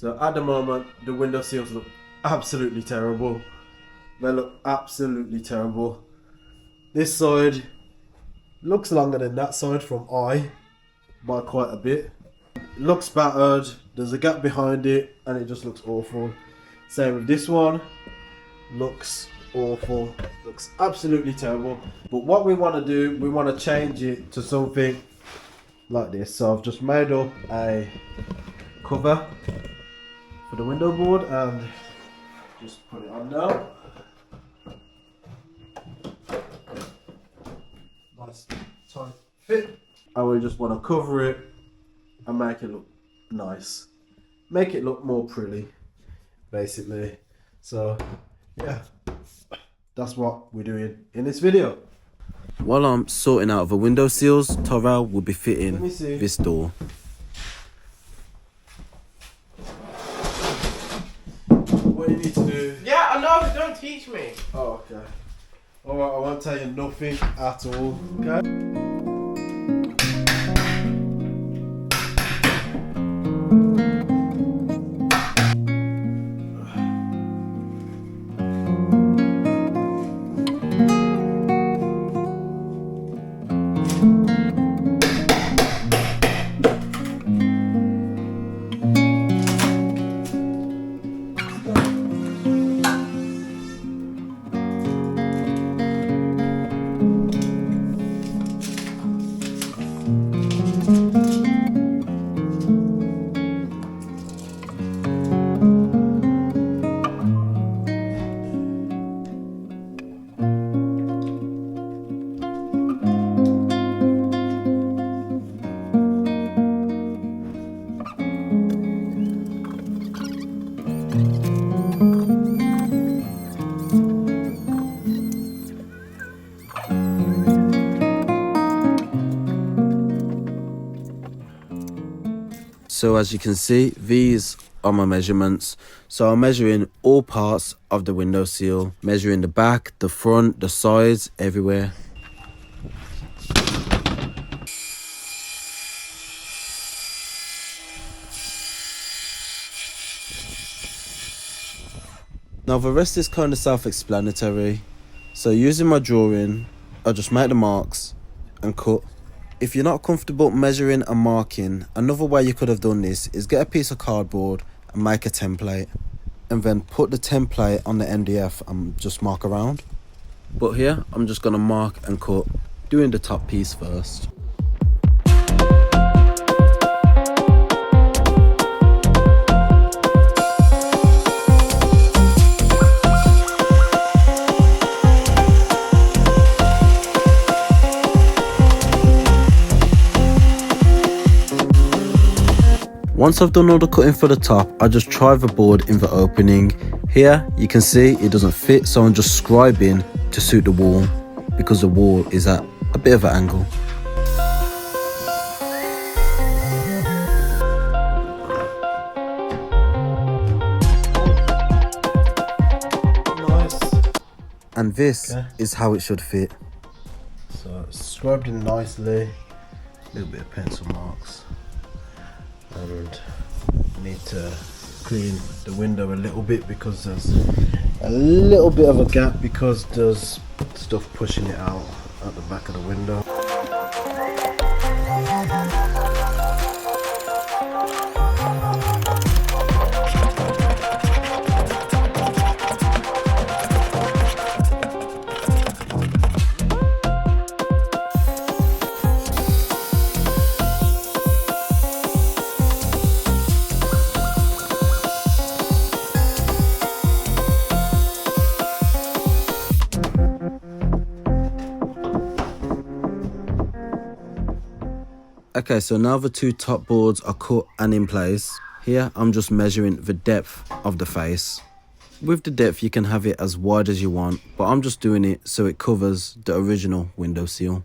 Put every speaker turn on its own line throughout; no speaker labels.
So at the moment, the window sills look absolutely terrible. They look absolutely terrible. This side looks longer than that side from eye by quite a bit. It looks battered, there's a gap behind it, and it just looks awful. Same with this one, looks awful, looks absolutely terrible. But what we want to do, we want to change it to something like this. So I've just made up a cover for the window board and just put it on now. Nice tight fit. And we just want to cover it and make it look nice, make it look more pretty, basically. So yeah, that's what we're doing in this video.
While I'm sorting out the window seals, Torrell will be fitting this door.
What you need to do?
Yeah, I know. Don't teach me.
Oh, okay. All right, I won't tell you nothing at all. Okay.
So as you can see, these are my measurements. So I'm measuring all parts of the window seal, measuring the back, the front, the sides, everywhere. Now the rest is kind of self-explanatory. So using my drawing, I just make the marks and cut. If you're not comfortable measuring and marking, another way you could have done this is get a piece of cardboard and make a template, and then put the template on the MDF and just mark around. But here, I'm just gonna mark and cut, doing the top piece first. Once I've done all the cutting for the top, I just try the board in the opening. Here you can see it doesn't fit, so I'm just scribing to suit the wall because the wall is at a bit of an angle.
Nice.
And this is how it should fit.
So it's scribed in nicely, a little bit of pencil marks. And need to clean the window a little bit because there's a little bit of a gap because there's stuff pushing it out at the back of the window.
Okay, so now the two top boards are cut and in place. Here, I'm just measuring the depth of the face. With the depth, you can have it as wide as you want, but I'm just doing it so it covers the original window seal.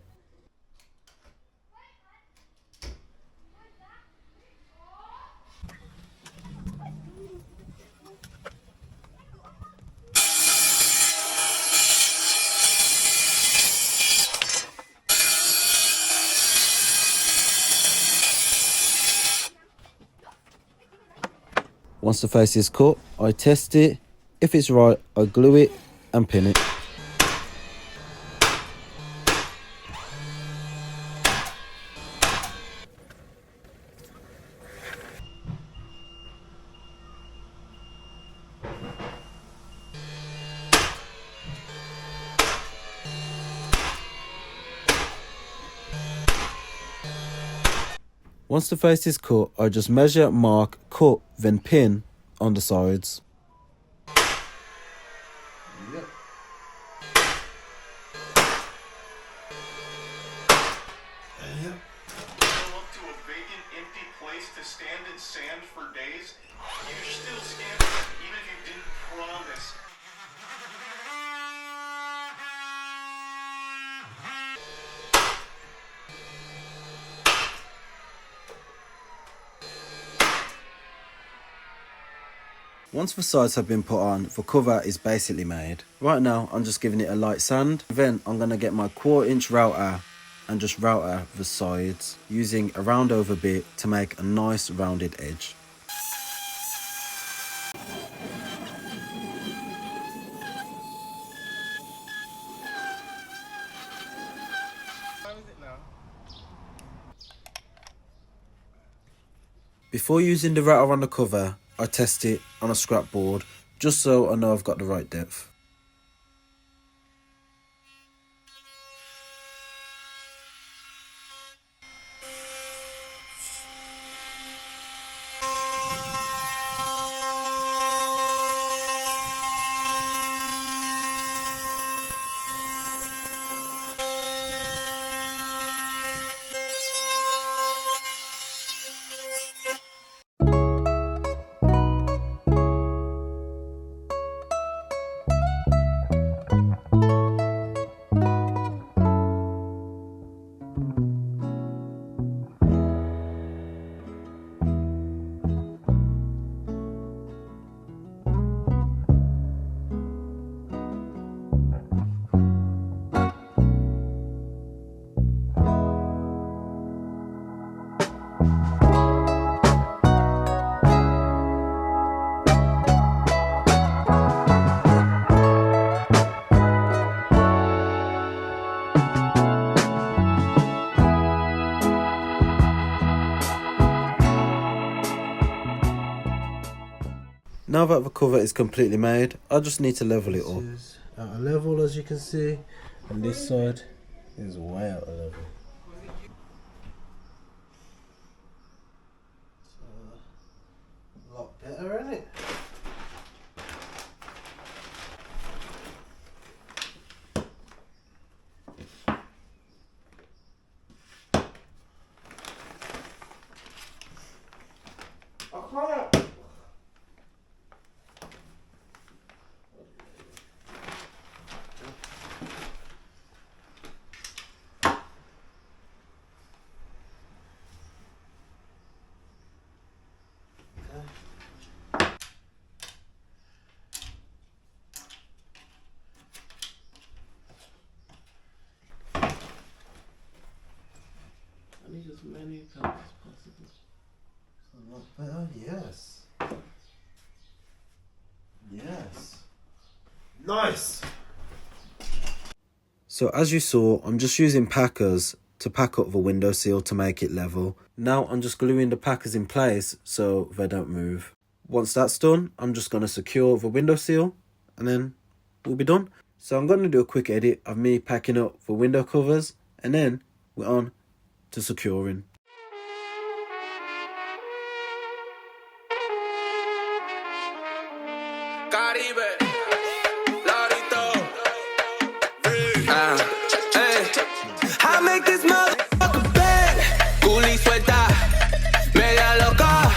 Once the face is cut, I test it. If it's right, I glue it and pin it. Once the face is cut, I just measure, mark, cut, then pin on the sides.
Yep.
Pull up to a vacant, empty place to stand in sand for days. You're still scamming, even if you didn't promise.
Once the sides have been put on, the cover is basically made. Right now, I'm just giving it a light sand. Then I'm going to get my 1/4" router and just router the sides using a round over bit to make a nice rounded edge. Before using the router on the cover, I test it on a scrap board just so I know I've got the right depth. Now that the cover is completely made, I just need to level it up.
This is at a level, as you can see, and this side is way out of level. So, a lot better, isn't it? I can't. I need as many colors as possible. A lot better, yes. Yes. Nice!
So as you saw, I'm just using packers to pack up the window sill to make it level. Now I'm just gluing the packers in place so they don't move. Once that's done, I'm just going to secure the window sill and then we'll be done. So I'm going to do a quick edit of me packing up the window covers and then we're on to securing.
I make this motherfucker bad. Culi suelta, media loca,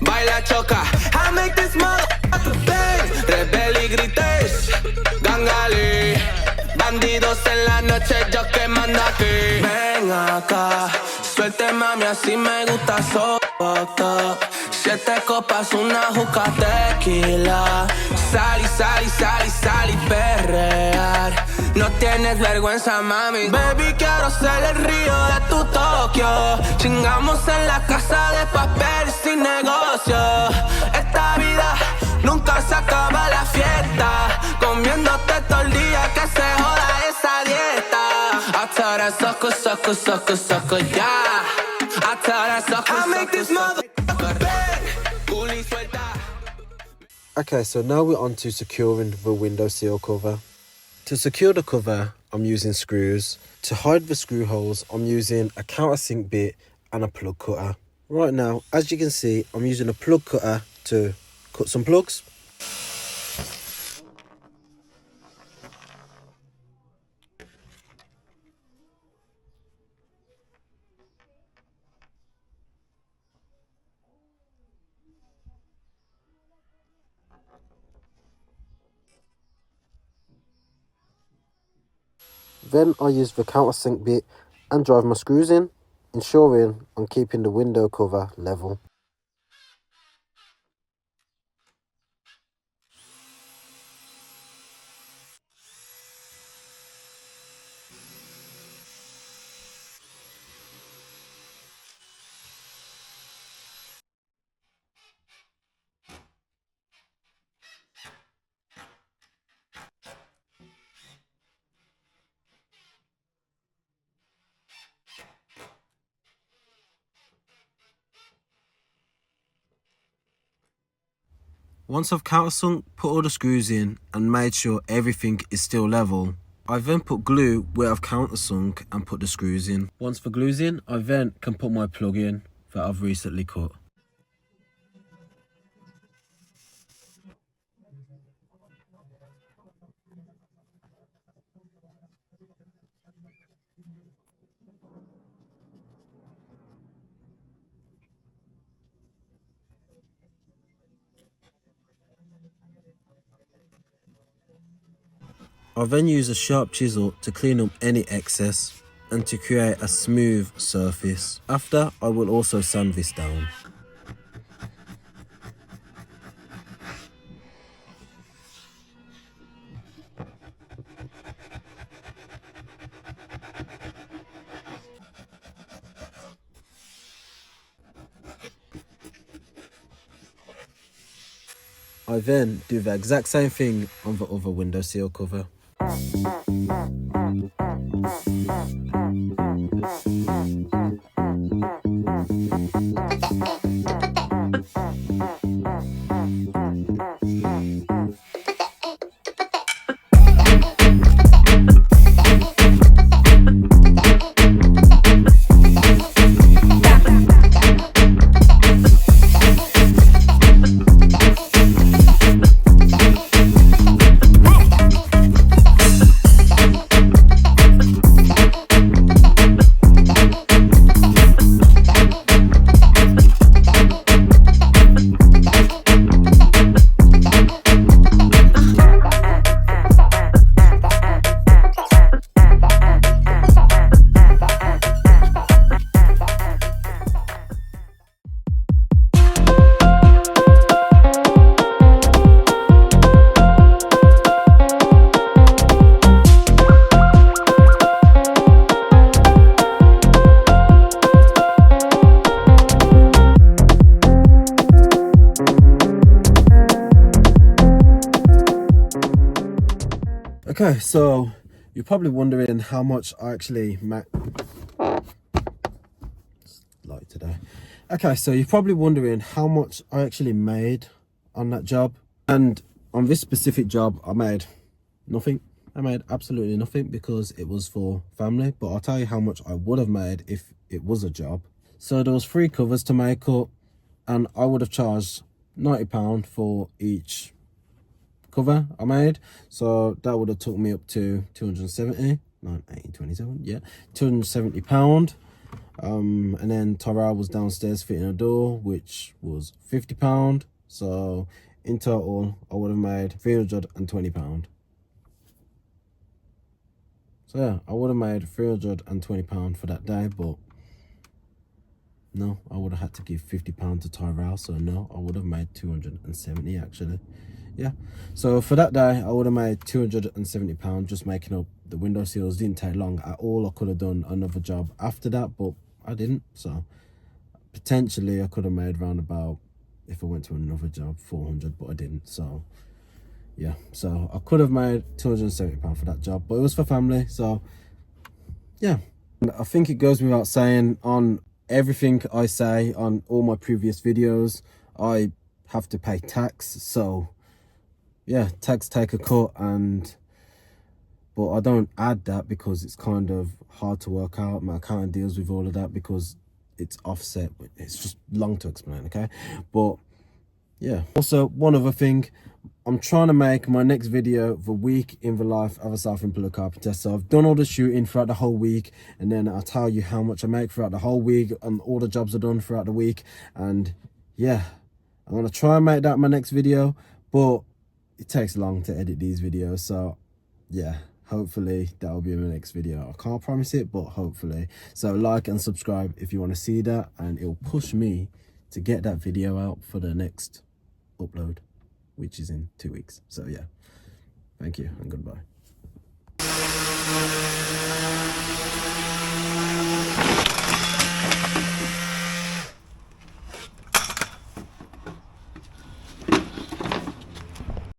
baila choca. I make this motherfucker bad. Rebel y grites, gangale. Bandidos en la noche, yo que mando aquí. Ven acá, suelte mami, así me gusta soportar. 7 copas, una juca tequila. Sal y perrear. No tienes vergüenza, mami. Baby, quiero ser el río de tu Tokio. Chingamos en la casa de papel sin negocio. Esta que se joda esa dieta. I tell that sucker, sucker, sucker, sucker, yeah. I tell that sucker, I make this motherfucker bang. Coolie suelta.
Okay, so now we're on to securing the window seal cover. To secure the cover, I'm using screws. To hide the screw holes, I'm using a countersink bit and a plug cutter. Right now, as you can see, I'm using a plug cutter to cut some plugs. Then I use the countersink bit and drive my screws in, ensuring I'm keeping the window cover level. Once I've countersunk, put all the screws in and made sure everything is still level, I then put glue where I've countersunk and put the screws in. Once the glue's in, I then can put my plug in that I've recently cut. I then use a sharp chisel to clean up any excess and to create a smooth surface. After, I will also sand this down. I then do the exact same thing on the other window seal cover. Okay, so you're probably wondering how much I actually made. Like today. Okay, so you're probably wondering how much I actually made on that job. And on this specific job, I made nothing. I made absolutely nothing because it was for family. But I'll tell you how much I would have made if it was a job. So there was 3 covers to make up, and I would have charged £90 for each cover I made, so that would have took me up to 270, 1827, yeah, £270. And then Tyrell was downstairs fitting a door, which was £50. So in total, I would have made £320. So yeah, I would have made £320 for that day, but no, I would have had to give £50 to Tyrell, so no, I would have made 270 actually. Yeah, so for that day I would have made £270 just making up the window seals. Didn't take long at all. I could have done another job after that, but I didn't. So potentially I could have made around about, if I went to another job, 400, but I didn't. So yeah, so I could have made £270 for that job, but it was for family, so yeah. And I think it goes without saying, on everything I say on all my previous videos, I have to pay tax. So yeah, tax take a cut, but I don't add that because it's kind of hard to work out. My accountant deals with all of that because it's offset. It's just long to explain, okay? But yeah, also one other thing, I'm trying to make my next video the week in the life of a self-employed carpenter. So I've done all the shooting throughout the whole week, and then I'll tell you how much I make throughout the whole week and all the jobs I've done throughout the week. And yeah, I'm gonna try and make that my next video, but it takes long to edit these videos. So yeah, hopefully that'll be my next video. I can't promise it, but hopefully. So like and subscribe if you want to see that, and it'll push me to get that video out for the next upload, which is in 2 weeks. So yeah, thank you and goodbye.